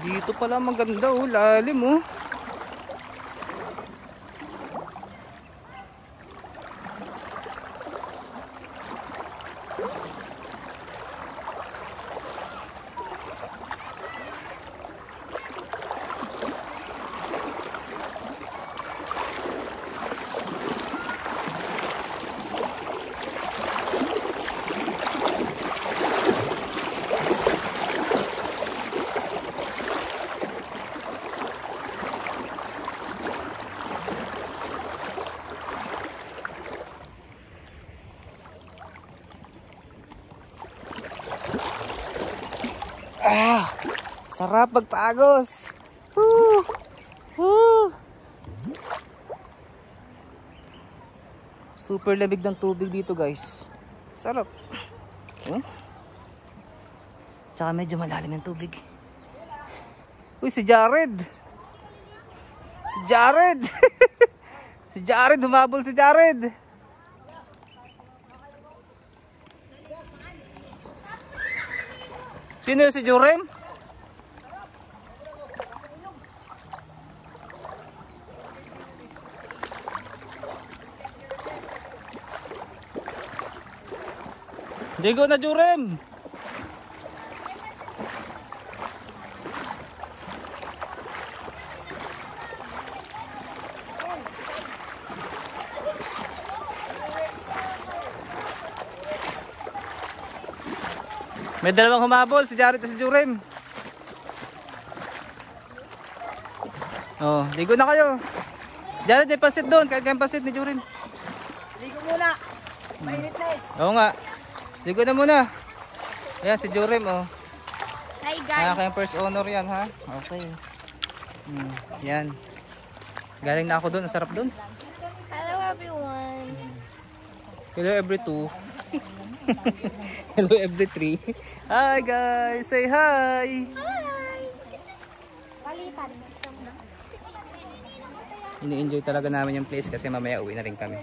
Dito pala maganda oh, lalim oh. Ah, sarap magpagos. Super lamig ng tubig dito, guys. Sarap. Tsaka medyo malalim yung tubig. Uy, si Jared. Si Jared. Si Jared, humabol si Jared. Sino si Jurem? Digo na Jurem. May dalawang humabol, si Jared at si Jurem. Oh, ligo na kayo. Jared, may pasit doon. Kaya kayong pasit ni Jurem. Ligo muna. Mainit na eh. Oo nga. Ligo na muna. Ayan, si Jurem, oh. Hi guys. Kayong first owner yan, ha? Okay. Yan. Galing na ako doon. Ang sarap doon. Hello everyone. Hello every two. Hello every three. Hi guys, say hi. Hi. Palitan. Ini-enjoy talaga namin yung place kasi mamaya uwi na rin kami.